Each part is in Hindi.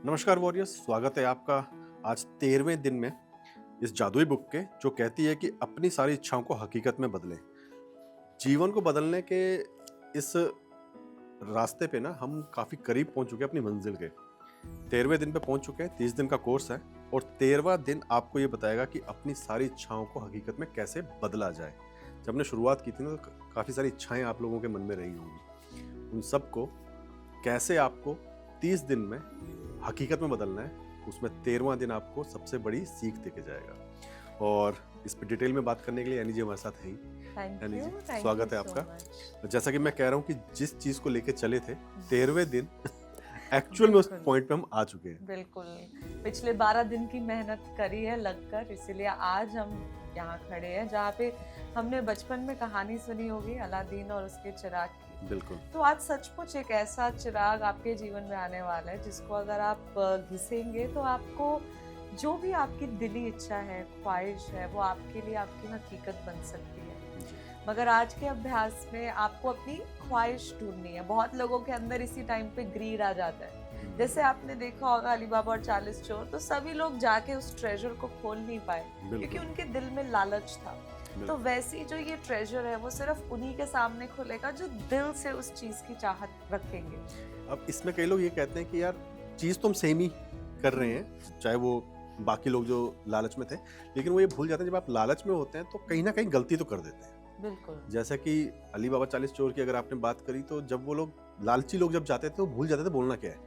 नमस्कार वॉरियर्स, स्वागत है आपका आज 13वें दिन में इस जादुई बुक के जो कहती है कि अपनी सारी इच्छाओं को हकीकत में बदलें। जीवन को बदलने के इस रास्ते पे ना हम काफ़ी करीब पहुंच चुके हैं अपनी मंजिल के। 13वें दिन पे पहुंच चुके हैं, 30 दिन का कोर्स है और 13वां दिन आपको ये बताएगा कि अपनी सारी इच्छाओं को हकीकत में कैसे बदला जाए। जब हमने शुरुआत की थी ना तो काफ़ी सारी इच्छाएं आप लोगों के मन में रही होंगी। उन सबको कैसे आपको 30 दिन में हकीकत में बदलना है, उसमें 13वां दिन आपको सबसे बड़ी सीख देके जाएगा। और इस पे डिटेल में बात करने के लिए यानी जी हमारे साथ है ही। यानी जी, स्वागत है आपका। जैसा कि मैं कह रहा हूँ कि जिस चीज़ को लेके चले थे 13वें दिन एक्चुअल में उस पॉइंट पे हम आ चुके हैं। बिल्कुल, पिछले 12 दिन की मेहनत करी है लगकर, इसीलिए आज हम यहाँ खड़े हैं जहाँ पे हमने बचपन में कहानी सुनी होगी अलादीन और उसके चिराग की। बिल्कुल। तो आज सचमुच एक ऐसा चिराग आपके जीवन में आने वाला है जिसको अगर आप घिसेंगे तो आपको जो भी आपकी दिली इच्छा है, ख्वाहिश है, वो आपके लिए आपकी हकीकत बन सकती है। मगर आज के अभ्यास में आपको अपनी ख्वाहिश ढूंढनी है। बहुत लोगों के अंदर इसी टाइम पे ग्रीड आ जाता है। जैसे आपने देखा होगा अली बाबा और 40 चोर, तो सभी लोग जाके उस ट्रेजर को खोल नहीं पाए क्योंकि उनके दिल में लालच था। तो वैसी जो ये ट्रेजर है वो सिर्फ उन्हीं के सामने खुलेगा जो दिल से उस चीज की चाहत रखेंगे। अब इसमें कई लोग ये कहते हैं कि यार चीज़ तो हम सेम ही कर रहे हैं, चाहे वो बाकी लोग जो लालच में थे, लेकिन वो ये भूल जाते हैं जब आप लालच में होते हैं तो कहीं ना कहीं गलती तो कर देते हैं। बिल्कुल। जैसा कि अली बाबा 40 चोर की अगर आपने बात करी तो जब वो लोग लालची लोग जब जाते थे वो भूल जाते थे बोलना क्या है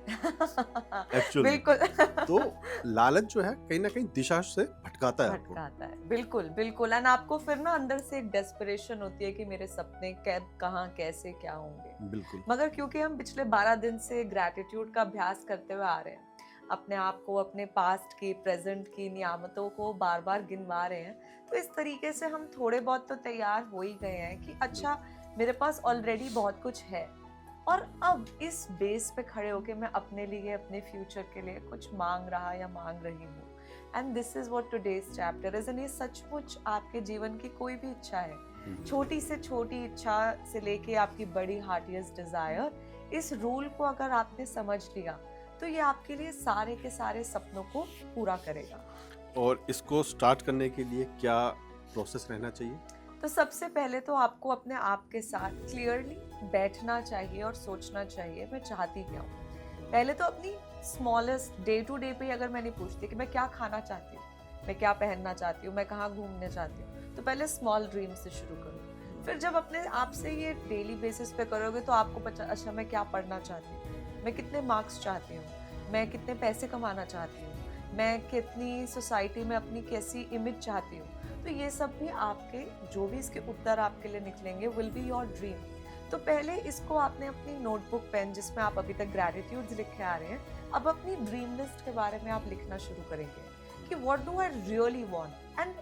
एक्चुअल। बिल्कुल। तो लालच जो है कहीं ना कहीं दिशा से भटकाता है आपको। भटकाता है, बिल्कुल बिल्कुल। एंड आपको फिर ना अंदर से एक डेस्परेशन होती है कि मेरे सपने कब कहाँ कैसे क्या होंगे। बिल्कुल। मगर क्योंकि हम पिछले 12 दिन से ग्रैटिट्यूड का अभ्यास करते हुए आ रहे हैं, अपने आप को अपने पास्ट की प्रेजेंट की नियामतों को बार बार गिनवा रहे हैं, तो इस तरीके से हम थोड़े बहुत तो तैयार हो ही गए हैं कि अच्छा मेरे पास ऑलरेडी बहुत कुछ है और अब इस बेस पे खड़े होके मैं अपने लिए अपने फ्यूचर के लिए कुछ मांग रहा या मांग रही हूँ। And this is what today's chapter is. And ये सचमुच आपके जीवन की कोई भी इच्छा है, छोटी से छोटी इच्छा से लेके आपकी बड़ी हार्टिएस्ट डिजायर, इस रूल को अगर आपने समझ लिया तो ये आपके लिए सारे के सारे सपनों को पूरा करेगा। और इसको स्टार्ट करने के लिए क्या प्रोसेस रहना चाहिए? तो सबसे पहले तो आपको अपने आप के साथ क्लियरली बैठना चाहिए और सोचना चाहिए मैं चाहती क्या हूँ। पहले तो अपनी स्मॉलेस्ट डे टू डे पे अगर मैंने पूछती कि मैं क्या खाना चाहती हूँ, मैं क्या पहनना चाहती हूँ, मैं कहाँ घूमने चाहती हूँ, तो पहले स्मॉल ड्रीम से शुरू करो। फिर जब अपने आप से ये डेली बेसिस पे करोगे तो आपको पता अच्छा मैं क्या पढ़ना चाहती हूँ, मैं कितने मार्क्स चाहती हूँ, मैं कितने पैसे कमाना चाहती हूँ, मैं कितनी सोसाइटी में अपनी कैसी इमेज चाहती हूँ। तो ये सब भी आपके जो भी इसके उत्तर आपके लिए निकलेंगे विल बी योर ड्रीम। तो पहले इसको आपने अपनी नोटबुक पेन जिसमें आप अभी तक ग्रैटिट्यूड्स लिख के आ रहे हैं, अब अपनी ड्रीम लिस्ट के बारे में आप लिखना शुरू करेंगे कि what do I really want. And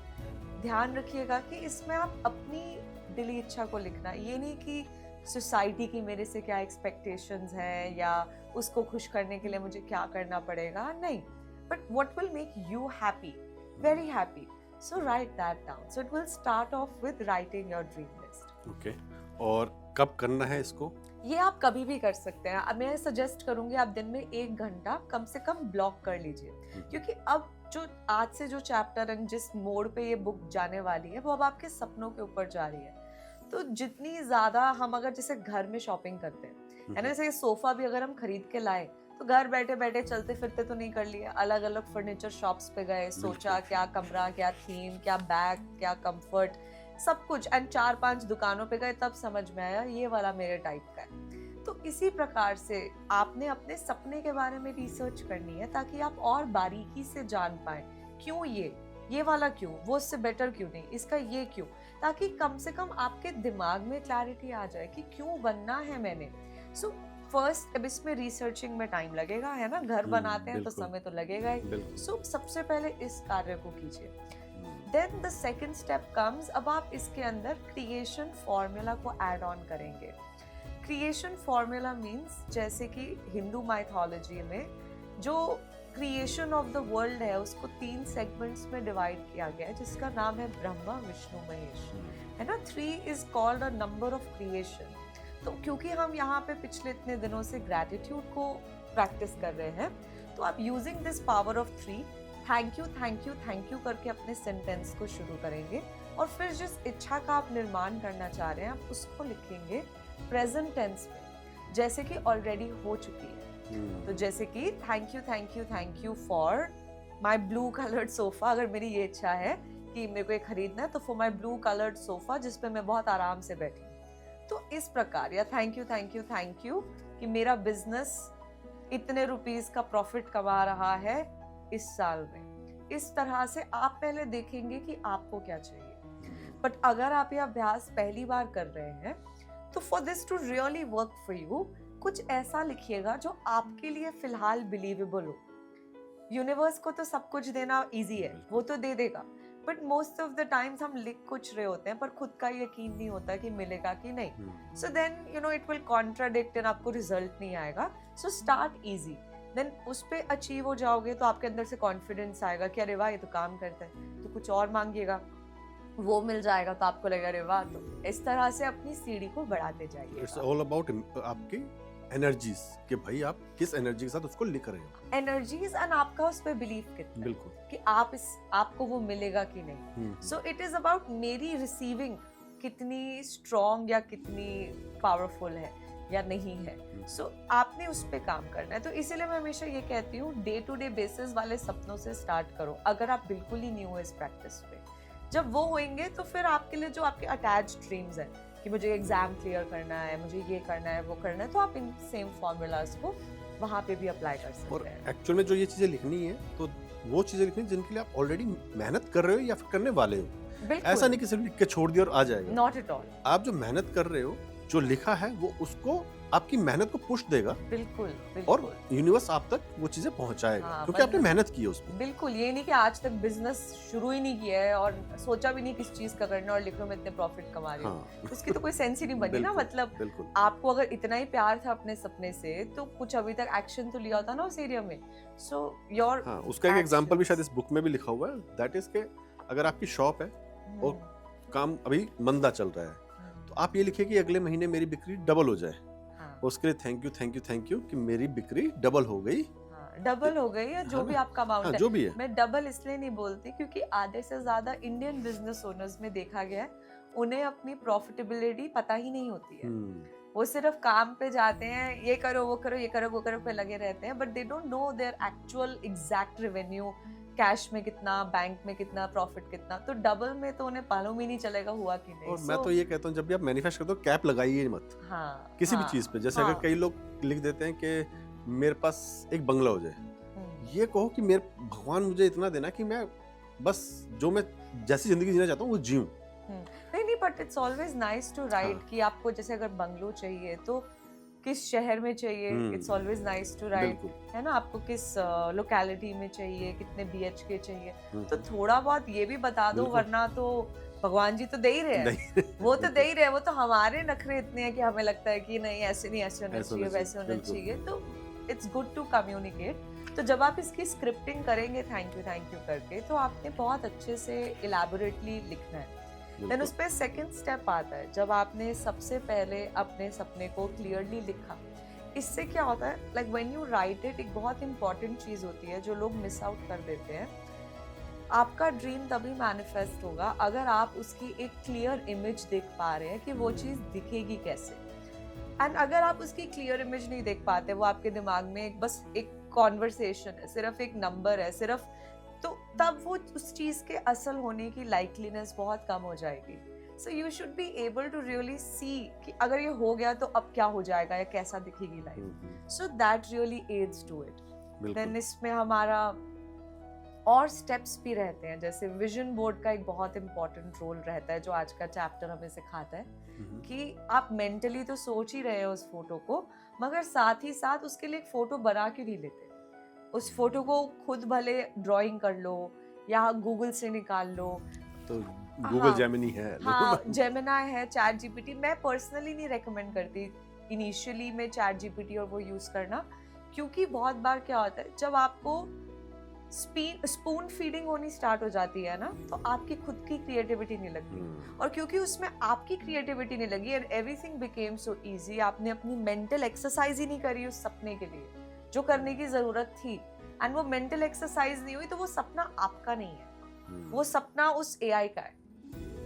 ध्यान रखिएगा कि इसमें आप अपनी दिली इच्छा को लिखना, ये नहीं कि सोसाइटी की मेरे से क्या एक्सपेक्टेशंस हैं या उसको खुश करने के लिए मुझे क्या करना पड़ेगा, नहीं, but what will make you happy, very happy. So write that down. So it will start off with writing your dream list. Okay. और कब करना है इसको? ये आप कभी भी कर सकते हैं। अब मैं सजेस्ट करूंगी आप दिन में 1 घंटा कम से कम ब्लॉक कर लीजिए, क्योंकि अब जो आज से जो चैप्टर एंड जिस मोड पे ये बुक जाने वाली है वो अब आपके सपनों के ऊपर जा रही है। तो जितनी ज्यादा हम अगर जैसे घर में शॉपिंग करते हैं, है ना, जैसे सोफा भी अगर हम खरीद के लाए तो घर बैठे बैठे चलते फिरते तो नहीं कर लिया, अलग अलग फर्नीचर शॉप्स पे गए, सोचा क्या कमरा, क्या थीम, क्या बैग, क्या कंफर्ट, सब कुछ, एंड 4-5 दुकानों पे गए, तब समझ में आया ये वाला मेरे टाइप का है। तो इसी प्रकार से आपने अपने सपने के बारे में रिसर्च करनी है ताकि आप और बारीकी से जान पाए क्यों ये वाला क्यों, वो उससे बेटर क्यों नहीं, इसका ये क्यों, ताकि कम से कम आपके दिमाग में क्लैरिटी आ जाए कि क्यों बनना है मैंने। सो फर्स्ट, अब इसमें रिसर्चिंग में टाइम लगेगा, है ना, घर बनाते हैं तो समय तो लगेगा ही। सो सबसे पहले इस कार्य को कीजिए। Then the second step comes, अब आप इसके अंदर क्रिएशन फॉर्मूला को ऐड ऑन करेंगे। क्रिएशन फॉर्मूला मीन्स जैसे कि हिंदू माइथोलॉजी में जो क्रिएशन ऑफ द वर्ल्ड है उसको 3 सेगमेंट्स में डिवाइड किया गया है, जिसका नाम है ब्रह्मा विष्णु महेश, है ना। 3 is called a number of creation. तो क्योंकि हम यहाँ पे पिछले इतने दिनों से ग्रैटिट्यूड को प्रैक्टिस कर रहे हैं, तो आप using this power of 3 thank you thank you thank you करके अपने सेंटेंस को शुरू करेंगे और फिर जिस इच्छा का आप निर्माण करना चाह रहे हैं आप उसको लिखेंगे प्रेजेंट टेंस में, जैसे कि ऑलरेडी हो चुकी है। तो जैसे कि thank you for my blue coloured sofa, अगर मेरी ये इच्छा है कि मेरे को ये खरीदना है तो for my blue coloured sofa जिस पे मैं बहुत आराम से बैठी हूँ। तो इस प्रकार, या थैंक यू कि मेरा बिजनेस इतने रुपीस का प्रॉफिट कमा रहा है इस साल में। इस तरह से आप पहले देखेंगे कि आपको क्या चाहिए। बट अगर आप ये अभ्यास पहली बार कर रहे हैं तो for this to really work for you, कुछ ऐसा लिखिएगा जो आपके लिए फिलहाल बिलीवेबल हो। यूनिवर्स को तो सब कुछ देना इजी है, वो तो दे देगा, but most of the times हम लिख कुछ रहे होते हैं पर खुद का यकीन नहीं होता कि मिलेगा कि नहीं। So then you know it will contradict and आपको रिजल्ट नहीं आएगा। सो स्टार्ट इजी, देन उस पे अचीव हो जाओगे तो आपके अंदर से कॉन्फिडेंस आएगा कि अरे वाह ये तो काम करता है, तो कुछ और मांगिएगा, वो मिल जाएगा तो आपको लगेगा अरे वाह। तो इस तरह से अपनी सीढ़ी को बढ़ाते जाइए। इट्स ऑल अबाउट आपकी एनर्जीज, कि भाई आप किस एनर्जी के साथ उसको लिख रहे हो। एनर्जीज एंड आपका उस पे बिलीव कितना, बिल्कुल, कि आपको वो मिलेगा कि नहीं। सो इट इज अबाउट मेरी रिसीविंग कितनी स्ट्रॉन्ग या कितनी पावरफुल है या नहीं है। सो आपने उस पे काम करना है। तो इसीलिए मैं हमेशा ये कहती हूँ डे टू डे बेसिस वाले सपनों से स्टार्ट करो, अगर आप बिल्कुल ही न्यू हो इस प्रैक्टिस पे। जब वो होंगे तो फिर आपके लिए जो आपके अटैच्ड ड्रीम्स हैं कि मुझे एग्जाम क्लियर करना है, मुझे ये करना है, वो करना है, तो आप इन सेम फॉर्मूलाज को वहाँ पे भी अप्लाई कर सकते और हैं। एक्चुअल में जो ये चीजें लिखनी है तो वो चीजें लिखनी है जिनके लिए आप ऑलरेडी मेहनत कर रहे हो या फिर करने वाले हो। ऐसा नहीं कि सिर्फ लिख के छोड़ दिया और आ जाएगा। Not at all. आप जो मेहनत कर रहे हो, जो लिखा है वो उसको आपकी मेहनत को पुश देगा। बिल्कुल और यूनिवर्स आप तक वो चीजें पहुंचाएगा। हाँ, क्योंकि आपने मेहनत की है उसमें। बिल्कुल, ये नहीं कि आज तक बिजनेस शुरू ही नहीं किया है और सोचा भी नहीं किस चीज का करना और लिख लो मैं इतने प्रॉफिट कमा रही हूँ। हाँ। उसकी तो कोई सेंस ही नहीं बनी ना। मतलब बिल्कुल। आपको अगर इतना ही प्यार था अपने सपने से तो कुछ अभी तक एक्शन तो लिया होता ना उस एरिया में। सो योर उसका एक एग्जांपल भी शायद इस बुक में भी लिखा हुआ है, दैट इज के अगर आपकी शॉप है और काम अभी मंदा चल रहा है तो आप ये लिखिए कि अगले महीने मेरी बिक्री डबल हो जाए। उसके लिए थैंक यू कि मेरी बिक्री डबल हो गई। डबल हो गई या जो भी आपका अमाउंट है। जो भी है। मैं डबल इसलिए नहीं बोलती क्योंकि आधे से ज्यादा इंडियन बिजनेस ओनर्स में देखा गया है उन्हें अपनी प्रॉफिटेबिलिटी पता ही नहीं होती है। वो सिर्फ काम पे जाते हैं, ये करो वो करो ये करो वो करो पे लगे रहते हैं, but they don't know their actual exact revenue, cash में कितना, बैंक में कितना, प्रॉफिट कितना। तो डबल में तो उन्हें मालूम ही नहीं चलेगा हुआ कि नहीं। और मैं तो ये कहता हूँ जब भी आप मैनिफेस्ट करते हो कैप लगाइए मत। किसी भी चीज पे। जैसे अगर कई लोग लिख देते हैं कि मेरे पास एक बंगला हो जाए, ये कहो कि मेरे भगवान मुझे इतना देना कि मैं बस जो मैं जैसी जिंदगी जीना चाहता हूँ वो जीऊं। नहीं, but it's always nice to write कि आपको जैसे अगर बंगलो चाहिए तो किस शहर में चाहिए। It's always nice to write, है ना। आपको किस लोकेलिटी में चाहिए, कितने BHK चाहिए, तो थोड़ा बहुत ये भी बता दो, वरना तो भगवान जी तो दे ही रहे हैं। वो तो दे ही रहे हैं। वो तो हमारे नखरे इतने हैं कि हमें लगता है कि नहीं ऐसे नहीं, ऐसे होना चाहिए, वैसे होना चाहिए। तो इट्स गुड टू कम्युनिकेट। तो जब आप इसकी स्क्रिप्टिंग करेंगे थैंक यू करके, तो आपने बहुत अच्छे से इलैबोरेटली लिखना है। देन उस पे सेकंड स्टेप आता है जब आपने सबसे पहले अपने सपने को क्लियरली लिखा। इससे क्या होता है, like when you right it, एक बहुत इंपॉर्टेंट चीज होती है जो लोग मिस आउट कर देते हैं। आपका ड्रीम तभी मैनिफेस्ट होगा अगर आप उसकी एक क्लियर इमेज देख पा रहे हैं कि वो चीज दिखेगी कैसे। एंड अगर आप उसकी क्लियर इमेज नहीं देख पाते, वो आपके दिमाग में बस एक कॉन्वर्सेशन है, सिर्फ एक नंबर है, सिर्फ, तो तब वो उस चीज के असल होने की लाइकलीनेस बहुत कम हो जाएगी। So you should be able to really see कि अगर ये हो गया तो अब क्या हो जाएगा या कैसा दिखेगी life. So that really adds to it. Then इसमें हमारा और स्टेप्स भी रहते हैं, जैसे विजन बोर्ड का एक बहुत इंपॉर्टेंट रोल रहता है जो आज का चैप्टर हमें सिखाता है कि आप मेंटली तो सोच ही रहे हो उस फोटो को, मगर साथ ही साथ उसके लिए एक फोटो बना के नहीं लेते। उस फोटो को खुद भले ड्राइंग कर लो या गूगल से निकाल लो। तो गूगल जेमिनी है। हाँ, जेमिनी है, चैट जीपीटी। मैं पर्सनली नहीं रेकमेंड करती इनिशियली में चैट जीपीटी और वो यूज करना, क्योंकि बहुत बार क्या होता है जब आपको स्पून फीडिंग होनी स्टार्ट हो जाती है ना, तो आपकी खुद की क्रिएटिविटी नहीं लगती। और क्योंकि उसमें आपकी क्रिएटिविटी नहीं लगी and everything became so easy, आपने अपनी मेंटल एक्सरसाइज ही नहीं करी उस सपने के लिए जो करने की जरूरत थी। एंड वो मेंटल एक्सरसाइज नहीं हुई तो वो सपना आपका नहीं है, वो सपना उस एआई का है।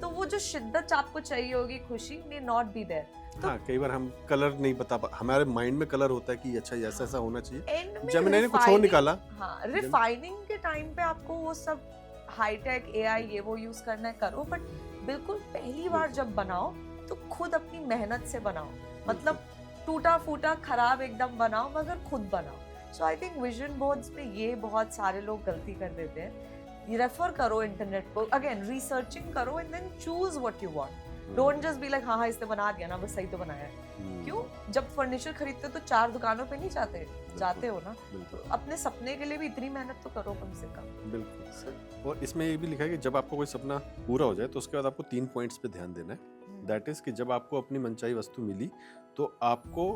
तो वो जो शिद्दत आपको चाहिए होगी, खुशी may not be there। तो हाँ, कई बार हम कलर नहीं हमारे माइंड में कलर होता है कि अच्छा ऐसा ऐसा होना चाहिए, एंड में जेमिनी ने कुछ और निकाला। हाँ, रिफाइनिंग के टाइम पे आपको वो सब हाईटेक एआई ये वो यूज करना है, करो, बट बिल्कुल पहली बार जब बनाओ तो खुद अपनी मेहनत से बनाओ, मतलब टूटा फूटा खराब एकदम बनाओ, मगर खुद बनाओ। सो आई थिंक विजन बोर्ड्स पे ये बहुत सारे लोग गलती कर देते हैं। रेफर करो इंटरनेट को, अगेन रिसर्चिंग करो and then choose what you want. Don't just be like हाँ इसने बना दिया ना, बस सही तो बनाया है। क्यों? जब फर्नीचर खरीदते हो तो 4 दुकानों पे नहीं जाते हो ना, तो अपने सपने के लिए भी इतनी मेहनत तो करो कम से कम। बिल्कुल। और इसमें ये भी लिखा है कि जब आपको कोई सपना पूरा हो जाए तो उसके बाद आपको 3 पॉइंट्स पे ध्यान देना है। दैट इज कि जब आपको अपनी मनचाही वस्तु मिली तो आपको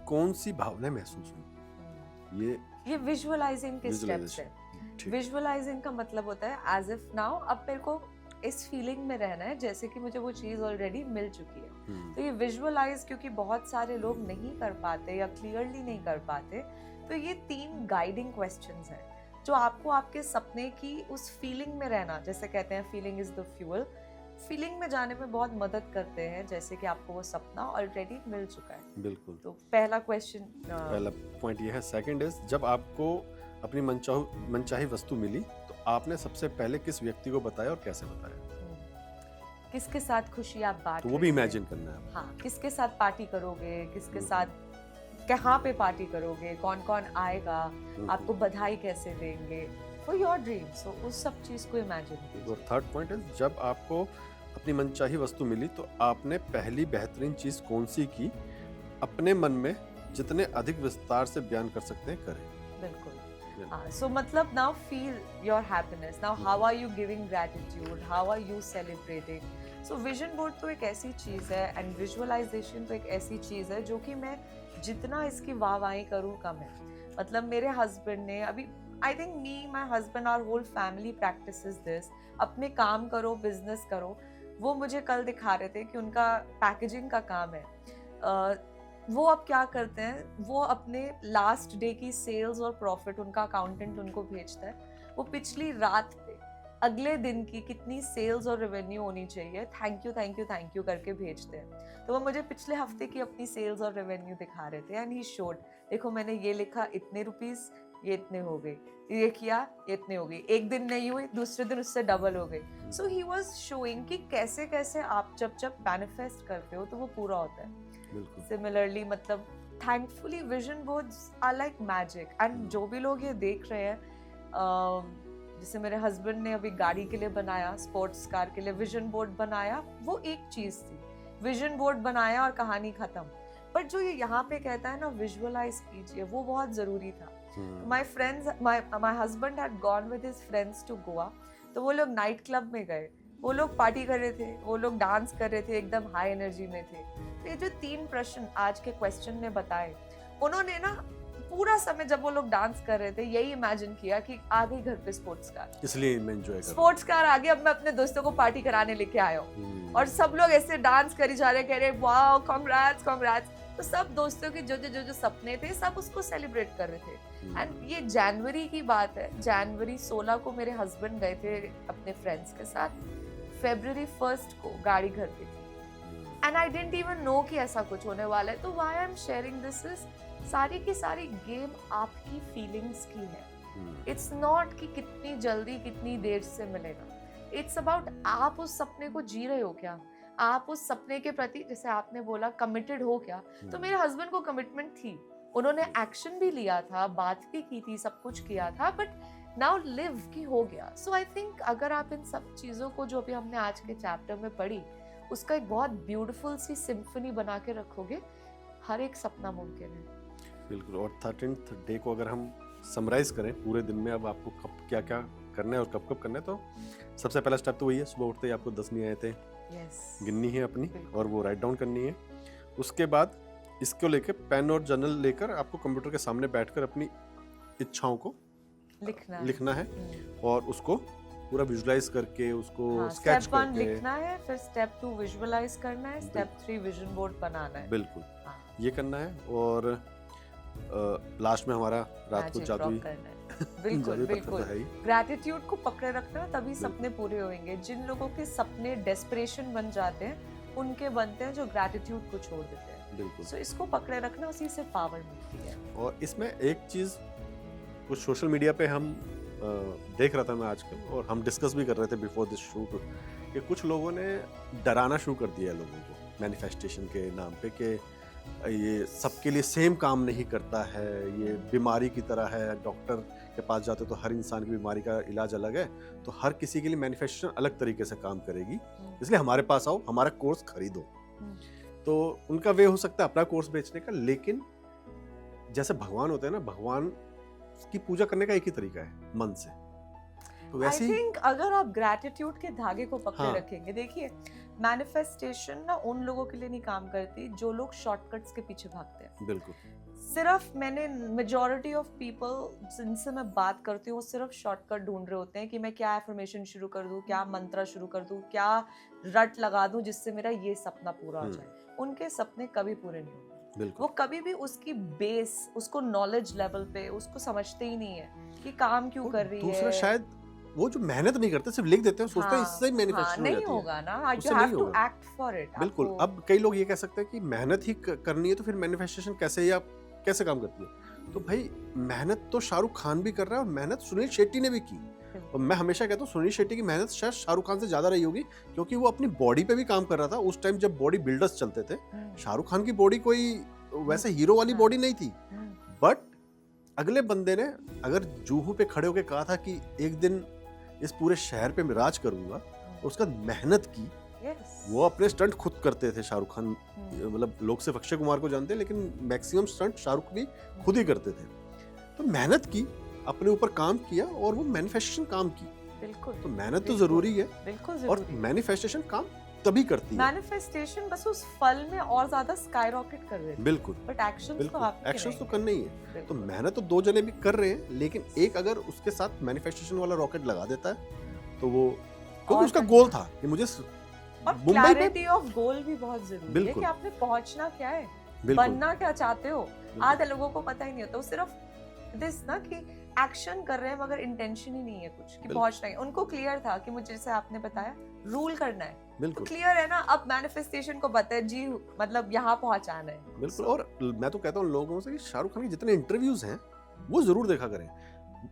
कौन सी भावनाएं महसूस हुई। ये विजुअलाइजिंग के स्टेप्स है। विजुअलाइजिंग का मतलब होता है एज इफ नाउ अब मेरे को इस फीलिंग में रहना है जैसे कि मुझे वो चीज ऑलरेडी मिल चुकी है। तो ये विजुअलाइज क्योंकि बहुत सारे लोग नहीं कर पाते या क्लियरली नहीं कर पाते, तो ये 3 गाइडिंग क्वेश्चंस हैं जो आपको आपके सपने की उस फीलिंग में रहना, जैसे कहते हैं feeling is the fuel, feeling में जाने में बहुत मदद करते हैं, जैसे कि आपको वो सपना ऑलरेडी मिल चुका है। बिल्कुल। तो पहला क्वेश्चन, पहला पॉइंट ये है। सेकंड इज जब आपको अपनी मनचाही वस्तु मिली तो आपने सबसे पहले किस व्यक्ति को बताया और कैसे बताया। किसके साथ खुशी आप बांट, तो वो भी इमेजिन करना है। हाँ, किसके साथ पार्टी करोगे, किसके साथ कहाँ पे पार्टी करोगे, कौन कौन आएगा, आपको बधाई कैसे देंगे, फॉर योर ड्रीम्स। तो उस सब चीज को इमेजिन कीजिए। और थर्ड पॉइंट है जब आपको अपनी मनचाही वस्तु मिली तो आपने पहली बेहतरीन चीज कौन सी की, अपने मन में जितने अधिक विस्तार से बयान कर सकते हैं करें। बिल्कुल। So मतलब now feel your happiness. Now how are you giving gratitude? How are you celebrating? So vision board तो एक ऐसी चीज़ है and visualization तो एक ऐसी चीज़ है जो कि मैं जितना इसकी वाहवाही करूँ कम है। मतलब मेरे हस्बैंड ने अभी I think me, my husband, our whole family practices this. अपने काम करो, बिजनेस करो। वो मुझे कल दिखा रहे थे कि उनका पैकेजिंग का काम है। वो अब क्या करते हैं, वो अपने लास्ट डे की सेल्स और प्रॉफिट उनका अकाउंटेंट उनको भेजता है, वो पिछली रात पे अगले दिन की कितनी सेल्स और रेवेन्यू होनी चाहिए थैंक यू करके भेजते हैं। तो वो मुझे पिछले हफ्ते की अपनी सेल्स और रेवेन्यू दिखा रहे थे एंड ही शोड, देखो मैंने ये लिखा इतने रुपीस, ये इतने हो गए, ये किया ये इतने हो गई, एक दिन नहीं हुई दूसरे दिन उससे डबल हो गई। सो ही वाज शोइंग कि कैसे कैसे आप जब मैनिफेस्ट करते हो तो वो पूरा होता है। सिमिलरली मतलब thankfully vision boards are like magic and जो भी लोग ये देख रहे हैं, जैसे मेरे हस्बैंड ने अभी गाड़ी के लिए बनाया, स्पोर्ट्स कार के लिए विजन बोर्ड बनाया, वो एक चीज थी, विजन बोर्ड बनाया और कहानी खत्म। बट जो ये यहाँ पे कहता है ना विजुअलाइज कीजिए, वो बहुत जरूरी था। My friends, my husband had gone with his friends to Goa, तो वो लोग नाइट क्लब में गए, वो लोग पार्टी कर रहे थे, वो लोग डांस कर रहे थे, एकदम हाई एनर्जी में थे। तो ये जो 3 प्रश्न आज के क्वेश्चन ने बताए, उन्होंने ना पूरा समय जब वो लोग डांस कर रहे थे यही इमेजिन किया कि आ गई घर पे स्पोर्ट्स कार, इसलिए मैं एंजॉय कर रहा हूं। स्पोर्ट्स कार आ गई, अब मैं अपने दोस्तों को पार्टी कराने लेके आया हूँ। और सब लोग ऐसे डांस करी जा रहे, कह रहे वाओ कांग्रेट्स कांग्रेट्स। तो सब दोस्तों के जो सपने थे सब उसको सेलिब्रेट कर रहे थे। एंड ये जनवरी की बात है, जनवरी 16 को मेरे हस्बैंड गए थे अपने फ्रेंड्स के साथ, फरवरी 1 को गाड़ी घर पे थी and I didn't even know कि ऐसा कुछ होने वाला है। तो why I am sharing this is सारी की सारी गेम आपकी फीलिंग्स की है। इट्स नॉट कि कितनी जल्दी कितनी देर से मिलेगा, इट्स अबाउट आप उस सपने को जी रहे हो क्या, आप उस सपने के प्रति जैसे आपने बोला कमिटेड हो क्या। तो मेरे हस्बैंड को कमिटमेंट थी, उन्होंने एक्शन भी लिया था, बात भी की थी, सब कुछ किया था, बट नाउ लिव की हो गया। सो आई थिंक अगर आप इन सब चीज़ों को जो अभी हमने आज के चैप्टर में पढ़ी उसका एक बहुत ब्यूटीफुल सी सिम्फनी बना के रखोगे, हर एक सपना मुमकिन है। बिल्कुल। और 13th डे को अगर हम समराइज करें पूरे दिन में अब आपको कब क्या क्या करना है और कब कब करना है, तो सबसे पहला स्टेप तो वही है, सुबह उठते ही आपको 10 नहीं आए थे गिननी है अपनी और वो राइट डाउन करनी है। उसके बाद इसको लेके पेन और जर्नल लेकर आपको कंप्यूटर के सामने बैठकर अपनी इच्छाओं को लिखना है और उसको पूरा विजुलाइज करके उसको स्केच स्टेप 1 लिखना है, फिर स्टेप 2 विजुअलाइज करना है, स्टेप 3 विजन बोर्ड बनाना है। बिल्कुल ये करना है। और लास्ट में हमारा रात को मैजिक जादुई ड्रॉप करना है। बिल्कुल जादुई पत्थर बिल्कुल तो है ही। ग्रैटिट्यूड को पकड़े रखना तभी बिल्कुल। सपने पूरे होंगे। जिन लोगों के सपने डेस्परेशन बन जाते हैं उनके बनते हैं जो ग्रैटिट्यूड को छोड़ देते हैं। बिल्कुल। सो इसको पकड़े रखना, उसी से पावर मिलती है। और इसमें एक चीज़ कुछ सोशल मीडिया पे हम देख रहा था मैं आजकल, और हम डिस्कस भी कर रहे थे बिफोर दिस शूट, कि कुछ लोगों ने डराना शुरू कर दिया है लोगों को मैनिफेस्टेशन के नाम पे, कि ये सबके लिए सेम काम नहीं करता है, ये बीमारी की तरह है। डॉक्टर के पास जाते तो हर इंसान की बीमारी का इलाज अलग है, तो हर किसी के लिए मैनिफेस्टेशन अलग तरीके से काम करेगी, इसलिए हमारे पास आओ, हमारा कोर्स खरीदो। तो उनका वे हो सकता है अपना कोर्स बेचने का, लेकिन जैसे भगवान होते हैं ना, भगवान की पूजा करने का एक ही तरीका है, मन से। तो आई वैसे ही थिंक अगर आप ग्रैटिट्यूड के धागे को पकड़े हाँ। रखेंगे, देखिए मैनिफेस्टेशन ना उन लोगों के लिए नहीं काम करती जो लोग शॉर्टकट्स के पीछे भागते हैं। बिल्कुल सिर्फ मैंने मेजॉरिटी ऑफ पीपल जिनसे मैं बात करती हूँ वो सिर्फ शॉर्टकट ढूंढ रहे होते हैं कि मैं क्या एफर्मेशन शुरू कर दूं, क्या मंत्र शुरू कर दूं, क्या रट लगा दूं जिससे मेरा ये सपना पूरा हो जाए। उनके सपने कभी पूरे नहीं होंगे। वो बिल्कुल कभी भी उसकी बेस, उसको नॉलेज लेवल पे उसको समझते ही नहीं है कि काम क्यों और कर रही दूसरा है। शायद वो जो मेहनत नहीं करते, सिर्फ लिख देते हैं, सोचते हैं इससे ही मैनिफेस्टेशन हो नहीं जाती है। होगा ना, उससे यू नहीं हैव टू होगा। Act for it. बिल्कुल। अब कई लोग ये कह सकते हैं कि मेहनत ही करनी है तो फिर मैनिफेस्टेशन कैसे, या कैसे काम करती है? तो भाई मेहनत तो शाहरुख खान भी कर रहा है, और मेहनत सुनील शेट्टी ने भी की। और मैं हमेशा कहता हूँ सुनील शेट्टी की मेहनत शायद शाहरुख खान से ज्यादा रही होगी, क्योंकि वो अपनी बॉडी पे भी काम कर रहा था उस टाइम जब बॉडी बिल्डर्स चलते थे। शाहरुख खान की बॉडी कोई वैसे हीरो वाली बॉडी नहीं थी, बट अगले बंदे ने अगर जूहू पे खड़े होकर कहा था कि एक दिन इस पूरे शहर पे मैं राज करूंगा, और उसका मेहनत की। वो अपने स्टंट खुद करते थे शाहरुख खान, मतलब लोग सिर्फ अक्षय कुमार को जानते हैं, लेकिन मैक्सिमम स्टंट शाहरुख भी खुद ही करते थे। तो मेहनत की, अपने ऊपर काम किया, और वो मैनिफेस्टेशन काम की। बिल्कुल। तो मेहनत तो जरूरी है, बिल्कुल और जरूरी है। मैनिफेस्टेशन काम तभी करती है। मैनिफेस्टेशन बस उस फल में और ज्यादा स्काई रॉकेट कर देती है, बिल्कुल बट एक्शंस तो बिल्कुल, आपके एक्शंस तो रहेंगे। करने ही है। तो बिल्कुल। मेहनत तो दो जने भी कर रहे हैं, लेकिन एक अगर उसके साथ मैनिफेस्टेशन वाला रॉकेट लगा देता है तो वो, क्योंकि और उसका करना गोल था कि मुझे और मुंबई में क्लैरिटी ऑफ गोल भी बहुत जरूरी है बिल्कुल। कि आपने पहुंचना क्या है, बिल्कुल बनना क्या चाहते हो। बिल्कुल। आधे लोगों को पता ही नहीं होता, वो सिर्फ दिस ना कि एक्शन कर रहे हैं मगर इंटेंशन ही नहीं है कुछ कि बिल्कुल। पहुंचना है। उनको क्लियर था कि मुझे, जैसे आपने बताया, रूल करना है, तो बिल्कुल क्लियर है ना। अब मैनिफेस्टेशन को पता है जी, मतलब यहाँ पहुंचाना है। बिल्कुल। और मैं तो कहता हूँ लोगों से कि शाहरुख खान के जितने इंटरव्यूज हैं वो जरूर देखा करें।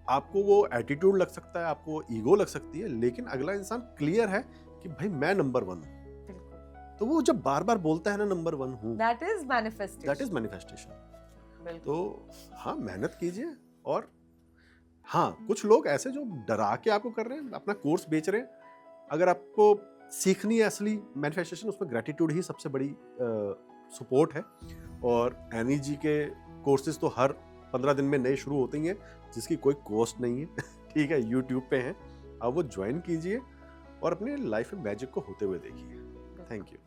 आपको वो एटीट्यूड लग सकता है, आपको वो ईगो लग सकती है, लेकिन अगला इंसान क्लियर है कि भाई मैं नंबर 1 हूँ। बिल्कुल। तो वो जब बार बार बोलता है ना नंबर 1 हूँ, that is manifestation. That is manifestation. बिल्कुल। तो हाँ, मेहनत कीजिए। और हाँ, कुछ लोग ऐसे जो डरा के आपको कर रहे हैं, अपना कोर्स बेच रहे हैं। अगर आपको सीखनी है असली मैनिफेस्टेशन, उसमें ग्रेटिट्यूड ही सबसे बड़ी सपोर्ट है। और एनी जी के कोर्सेज तो हर 15 दिन में नए शुरू होते ही हैं, जिसकी कोई कॉस्ट नहीं है। ठीक है, यूट्यूब पे हैं, आप वो ज्वाइन कीजिए और अपने लाइफ में मैजिक को होते हुए देखिए। Thank you.